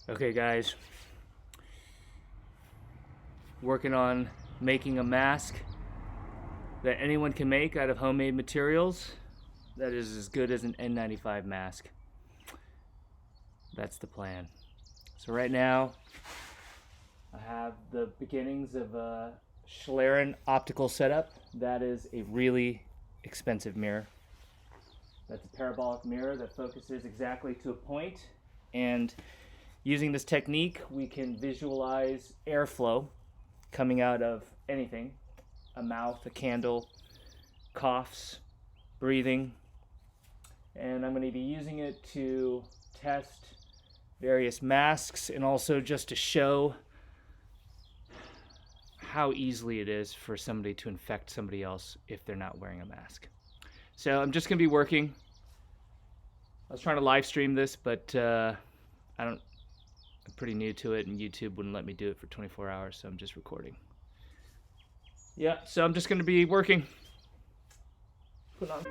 Okay guys, working on making a mask that anyone can make out of homemade materials that is as good as an N95 mask. That's the plan. So right now I have the beginnings of a Schlerin optical setup. That is a really expensive mirror. That's a parabolic mirror that focuses exactly to a point, and using this technique we can visualize airflow coming out of anything, a mouth, a candle, coughs, breathing. And I'm going to be using it to test various masks and also just to show how easily it is for somebody to infect somebody else if they're not wearing a mask. So I'm just going to be working. I was trying to live stream this, but I'm pretty new to it, and YouTube wouldn't let me do it for 24 hours, so I'm just recording. Yeah, so I'm just going to be working. Put on.